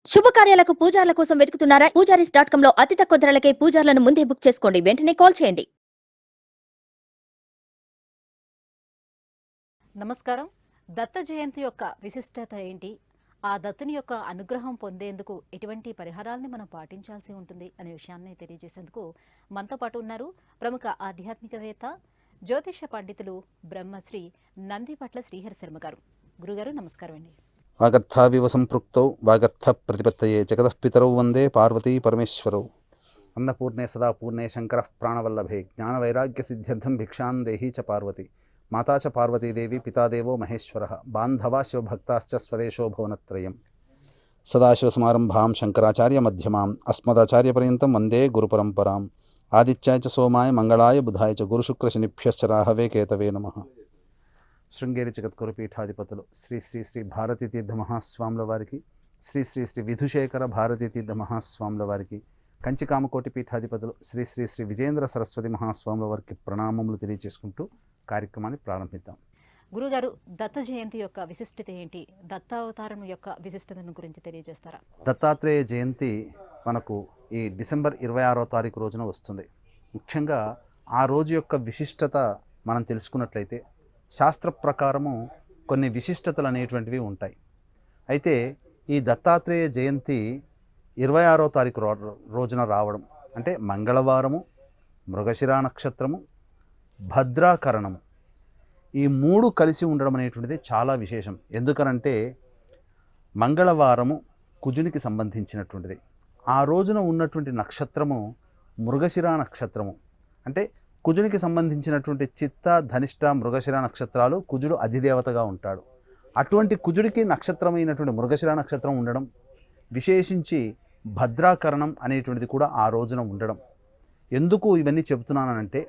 శుభకార్యాలకు పూజార్ల కోసం వెతుకుతున్నారా? పూజారీస్.com లో అతి తక్కువ ధరలకే పూజార్లను ముందే బుక్ చేసుకోండి. వెంటనే కాల్ చేయండి. నమస్కారం. దత్త జయంతి యొక్క విశిష్టత ఏంటి? ఆ దత్తుని యొక్క అనుగ్రహం పొందేందుకు ఎటువంటి పరిహారాల్ని మనం పాటించాల్సి ఉంటుంది అనే విషయాన్ని తెలియజేసేందుకు మనతో పాటు ఉన్నారు ప్రముఖ ఆధ్యాత్మికవేత్త, జ్యోతిష పండితులు బ్రహ్మశ్రీ నందిపట్ల శ్రీహరి శర్మ గారు. గురుగారు నమస్కారం అండి. వాగర్థావివ సంపృక్తౌ వాగర్థ ప్రతిపత్తయే జగతఃపితరౌ వందే పార్వతీ పరమేశ్వరౌ. అన్నపూర్ణే సదా పూర్ణే శంకరః ప్రాణవల్లభే జ్ఞానవైరాగ్య సిద్ధ్యర్థం భిక్షాం దేహీ చ పార్వతి. మాతా చ పార్వతీదేవి పితాదేవో మహేశ్వరః బాంధవా శివభక్తాశ్చ స్వదేశో భువనత్రయం. సదాశివసమారంభాం శంకరాచార్య మధ్యమాం అస్మదాచార్యపర్యంతం వందే గురుపరంపరాం. ఆదిత్యాయ చ సోమాయ మంగళాయ బుధాయ చ గురుశుక్రశనిభ్యశ్చ రాహవే కేతవే నమః. శృంగేరి జగద్గురు పీఠాధిపతులు శ్రీ శ్రీ శ్రీ భారతీ తీర్థ మహాస్వాముల వారికి, శ్రీ శ్రీ శ్రీ విధుశేఖర భారతీ తీర్థ మహాస్వాముల వారికి, కంచికామకోటి పీఠాధిపతులు శ్రీ శ్రీ శ్రీ విజేంద్ర సరస్వతి మహాస్వాముల వారికి ప్రణామములు తెలియజేసుకుంటూ కార్యక్రమాన్ని ప్రారంభిద్దాం. గురుగారు, దత్త జయంతి యొక్క విశిష్టత ఏంటి? దత్తావతారం యొక్క విశిష్టతను గురించి తెలియజేస్తారా? దత్తాత్రేయ జయంతి మనకు ఈ డిసెంబర్ 26వ తారీఖు రోజున వస్తుంది. ముఖ్యంగా ఆ రోజు యొక్క విశిష్టత మనం తెలుసుకున్నట్లయితే శాస్త్ర ప్రకారము కొన్ని విశిష్టతలు అనేటువంటివి ఉంటాయి. అయితే ఈ దత్తాత్రేయ జయంతి 26వ తారీఖు రోజున రావడం అంటే మంగళవారము, మృగశిరా నక్షత్రము, భద్రాకరణము, ఈ మూడు కలిసి ఉండడం అనేటువంటిది చాలా విశేషం. ఎందుకనంటే మంగళవారము కుజునికి సంబంధించినటువంటిది. ఆ రోజున ఉన్నటువంటి నక్షత్రము మృగశిరా నక్షత్రము. అంటే కుజునికి సంబంధించినటువంటి చిత్త, ధనిష్ట, మృగశిర నక్షత్రాలు కుజుడు అధిదేవతగా ఉంటాడు. అటువంటి కుజుడికి నక్షత్రమైనటువంటి మృగశిర నక్షత్రం ఉండడం, విశేషించి భద్రాకరణం అనేటువంటిది కూడా ఆ రోజున ఉండడం. ఎందుకు ఇవన్నీ చెబుతున్నానంటే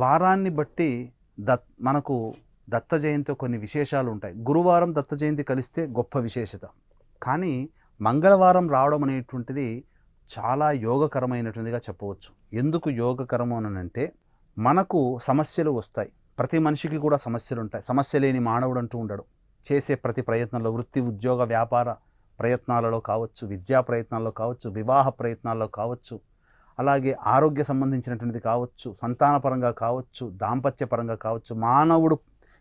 వారాన్ని బట్టి మనకు దత్త జయంతి కొన్ని విశేషాలు ఉంటాయి. గురువారం దత్త జయంతి కలిస్తే గొప్ప విశేషత. కానీ మంగళవారం రావడం అనేటువంటిది చాలా యోగకరమైనటువంటిదిగా చెప్పవచ్చు. ఎందుకు యోగకరము అనంటే మనకు సమస్యలు వస్తాయి. ప్రతి మనిషికి కూడా సమస్యలు ఉంటాయి. సమస్య లేని మానవుడు అంటూ ఉండడు. చేసే ప్రతి ప్రయత్నంలో, వృత్తి, ఉద్యోగ, వ్యాపార ప్రయత్నాలలో కావచ్చు, విద్యా ప్రయత్నాల్లో కావచ్చు, వివాహ ప్రయత్నాల్లో కావచ్చు, అలాగే ఆరోగ్య సంబంధించినటువంటిది కావచ్చు, సంతానపరంగా కావచ్చు, దాంపత్యపరంగా కావచ్చు, మానవుడు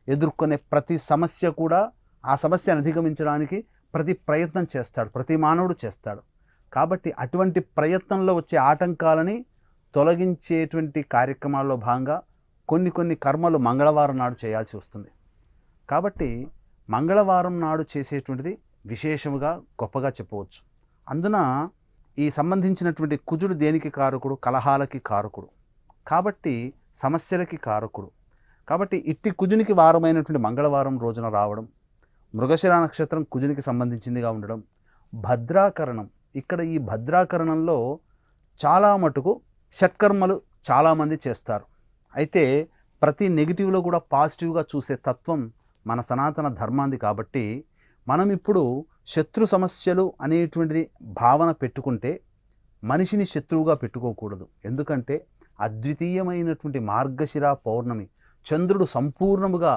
ఎదుర్కొనే ప్రతి సమస్య కూడా ఆ సమస్యను అధిగమించడానికి ప్రతి ప్రయత్నం చేస్తాడు, ప్రతి మానవుడు చేస్తాడు. కాబట్టి అటువంటి ప్రయత్నంలో వచ్చే ఆటంకాలని తొలగించేటువంటి కార్యక్రమాల్లో భాగంగా కొన్ని కర్మలు మంగళవారం నాడు చేయాల్సి వస్తుంది. కాబట్టి మంగళవారం నాడు చేసేటువంటిది విశేషముగా గొప్పగా చెప్పవచ్చు. అందున ఈ సంబంధించినటువంటి కుజుడు దేనికి కారకుడు? కలహాలకి కారకుడు. కాబట్టి సమస్యలకి కారకుడు. కాబట్టి ఇట్టి కుజునికి వారమైనటువంటి మంగళవారం రోజున రావడం, మృగశిర నక్షత్రం కుజునికి సంబంధించిందిగా ఉండడం, భద్రాకరణం. ఇక్కడ ఈ భద్రాకరణంలో చాలా మటుకు షట్కర్మలు చాలామంది చేస్తారు. అయితే ప్రతి నెగిటివ్లో కూడా పాజిటివ్గా చూసే తత్వం మన సనాతన ధర్మాంది. కాబట్టి మనం ఇప్పుడు శత్రు సమస్యలు అనేటువంటిది భావన పెట్టుకుంటే మనిషిని శత్రువుగా పెట్టుకోకూడదు. ఎందుకంటే అద్వితీయమైనటువంటి మార్గశిర పౌర్ణమి, చంద్రుడు సంపూర్ణముగా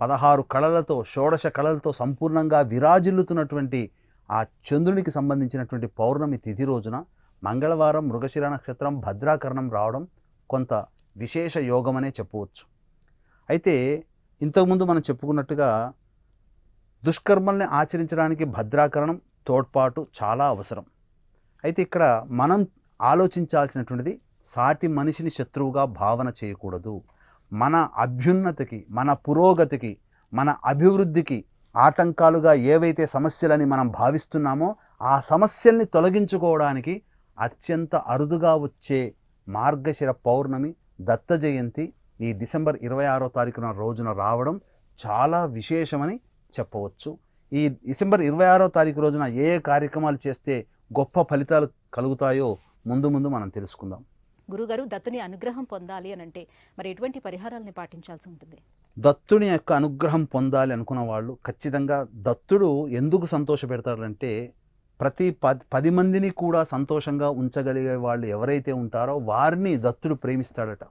16 కళలతో, 16 కళలతో సంపూర్ణంగా విరాజిల్లుతున్నటువంటి ఆ చంద్రునికి సంబంధించినటువంటి పౌర్ణమి తిథి రోజున మంగళవారం మృగశిర నక్షత్రం భద్రాకరణం రావడం కొంత విశేష యోగమనే చెప్పవచ్చు. అయితే ఇంతకుముందు మనం చెప్పుకున్నట్టుగా దుష్కర్మల్ని ఆచరించడానికి భద్రాకరణం తోడ్పాటు చాలా అవసరం. అయితే ఇక్కడ మనం ఆలోచించాల్సినటువంటిది సాటి మనిషిని శత్రువుగా భావన చేయకూడదు. మన అభ్యున్నతికి, మన పురోగతికి, మన అభివృద్ధికి ఆటంకాలుగా ఏవైతే సమస్యలని మనం భావిస్తున్నామో ఆ సమస్యల్ని తొలగించుకోవడానికి అత్యంత అరుదుగా వచ్చే మార్గశిర పౌర్ణమి దత్త జయంతి ఈ డిసెంబర్ 26వ తారీఖున రోజున రావడం చాలా విశేషమని చెప్పవచ్చు. ఈ డిసెంబర్ 26వ తారీఖు రోజున ఏ కార్యక్రమాలు చేస్తే గొప్ప ఫలితాలు కలుగుతాయో ముందు మనం తెలుసుకుందాం. గురుగారు, దత్తుని అనుగ్రహం పొందాలి అని అంటే మరి ఎటువంటి పరిహారాలని పాటించాల్సి ఉంటుంది? దత్తుని యొక్క అనుగ్రహం పొందాలి అనుకున్న వాళ్ళు ఖచ్చితంగా దత్తుడు ఎందుకు సంతోష పెడతాడంటే ప్రతి 10 మందిని కూడా సంతోషంగా ఉంచగలిగే వాళ్ళు ఎవరైతే ఉంటారో వారిని దత్తుడు ప్రేమిస్తాడట.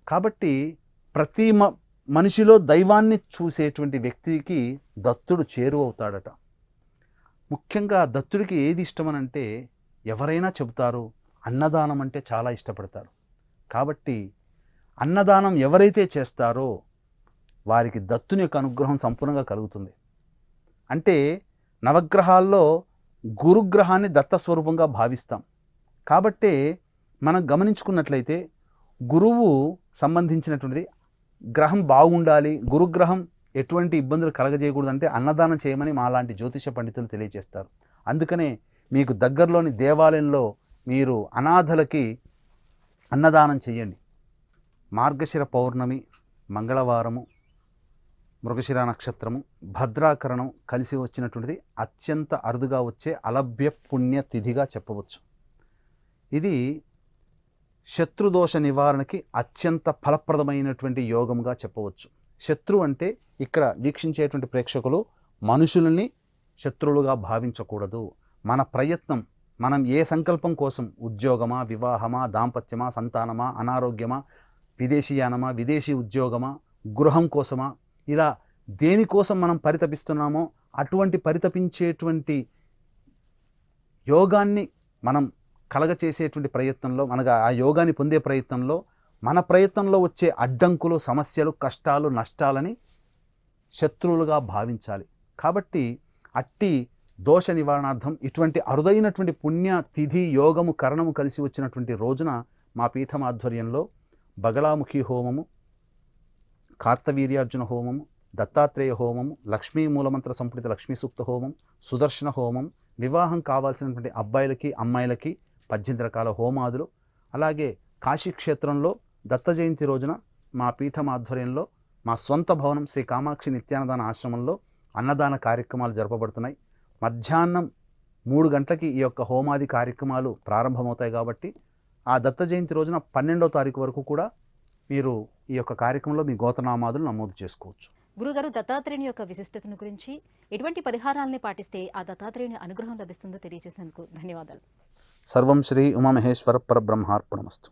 కాబట్టి ప్రతి మనిషిలో దైవాన్ని చూసేటువంటి వ్యక్తికి దత్తుడు చేరువవుతాడట. ముఖ్యంగా దత్తుడికి ఏది ఇష్టమనంటే ఎవరైనా చెబుతారు అన్నదానం అంటే చాలా ఇష్టపడతారు. కాబట్టి అన్నదానం ఎవరైతే చేస్తారో వారికి దత్తుని యొక్క అనుగ్రహం సంపూర్ణంగా కలుగుతుంది. అంటే నవగ్రహాల్లో గురుగ్రహాన్ని దత్తస్వరూపంగా భావిస్తాం. కాబట్టే మనం గమనించుకున్నట్లయితే గురువు సంబంధించినటువంటిది గ్రహం బాగుండాలి, గురుగ్రహం ఎటువంటి ఇబ్బందులు కలగజేయకూడదంటే అన్నదానం చేయమని మాలాంటి జ్యోతిష పండితులు తెలియజేస్తారు. అందుకనే మీకు దగ్గరలోని దేవాలయంలో మీరు అనాథలకి అన్నదానం చేయండి. మార్గశిర పౌర్ణమి, మంగళవారము, మృగశిర నక్షత్రము, భద్రాకరణం కలిసి వచ్చినటువంటిది అత్యంత అరుదుగా వచ్చే అలభ్య పుణ్య తిథిగా చెప్పవచ్చు. ఇది శత్రుదోష నివారణకి అత్యంత ఫలప్రదమైనటువంటి యోగంగా చెప్పవచ్చు. శత్రు అంటే ఇక్కడ వీక్షించేటువంటి ప్రేక్షకులు మనుషులని శత్రువులుగా భావించకూడదు. మన ప్రయత్నం, మనం ఏ సంకల్పం కోసం, ఉద్యోగమా, వివాహమా, దాంపత్యమా, సంతానమా, అనారోగ్యమా, విదేశీయానమా, విదేశీ ఉద్యోగమా, గృహం కోసమా, ఇలా దేనికోసం మనం పరితపిస్తున్నామో అటువంటి పరితపించేటువంటి యోగాన్ని మనం కలగచేసేటువంటి ప్రయత్నంలో, మనగా ఆ యోగాన్ని పొందే ప్రయత్నంలో మన ప్రయత్నంలో వచ్చే అడ్డంకులు, సమస్యలు, కష్టాలు, నష్టాలని శత్రువులుగా భావించాలి. కాబట్టి అట్టి దోష నివారణార్థం ఇటువంటి అరుదైనటువంటి పుణ్య తిథి, యోగము, కరణము కలిసి వచ్చినటువంటి రోజున మా పీఠం ఆధ్వర్యంలో బగళాముఖి హోమము, కార్తవీర్యార్జున హోమము, దత్తాత్రేయ హోమము, లక్ష్మీ మూలమంత్ర సంపుటిత లక్ష్మీ సూక్త హోమం, సుదర్శన హోమం, వివాహం కావాల్సినటువంటి అబ్బాయిలకి అమ్మాయిలకి 18 రకాల హోమాదులు, అలాగే కాశీక్షేత్రంలో దత్త జయంతి రోజున మా పీఠం ఆధ్వర్యంలో మా స్వంత భవనం శ్రీ కామాక్షి నిత్యాన్నదాన ఆశ్రమంలో అన్నదాన కార్యక్రమాలు జరపబడుతున్నాయి. మధ్యాహ్నం 3 గంటలకి ఈ యొక్క హోమాది కార్యక్రమాలు ప్రారంభమవుతాయి. కాబట్టి ఆ దత్త జయంతి రోజున 12వ తారీఖు వరకు కూడా మీరు ఈ యొక్క కార్యక్రమంలో మీ గోత్రనామాదులు నమోదు చేసుకోవచ్చు. గురుగారు, దత్తాత్రేయుని యొక్క విశిష్టతను గురించి, ఎటువంటి పరిహారాలని పాటిస్తే ఆ దత్తాత్రేయుని అనుగ్రహం లభిస్తుందో తెలియజేసినందుకు ధన్యవాదాలు. సర్వం శ్రీ ఉమామహేశ్వర పరబ్రహ్మార్పణమస్తు.